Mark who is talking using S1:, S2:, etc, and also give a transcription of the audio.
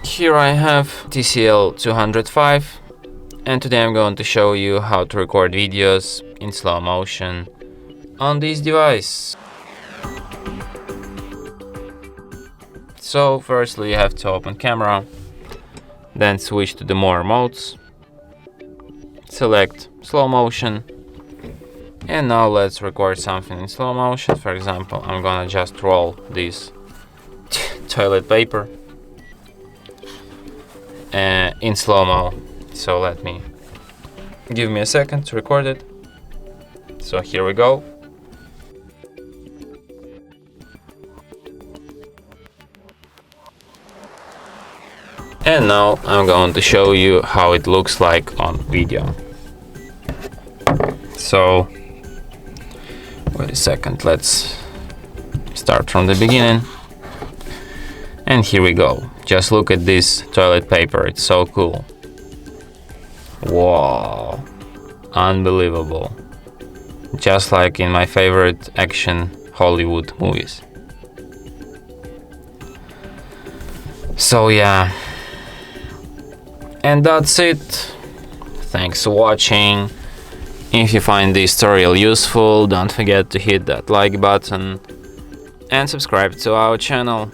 S1: Here I have TCL 205, and today I'm going to show you how to record videos in slow motion on this device. So firstly you have to open camera, then switch to the more modes, select slow motion, and now let's record something in slow motion. For example, I'm gonna just roll this toilet paper in slow-mo. So give me a second to record it. So here we go. And now I'm going to show you how it looks like on video. So wait a second, let's start from the beginning. And here we go. Just look at this toilet paper, it's so cool. Wow, unbelievable. Just like in my favorite action Hollywood movies. So yeah, and that's it. Thanks for watching. If you find this tutorial useful, don't forget to hit that like button and subscribe to our channel.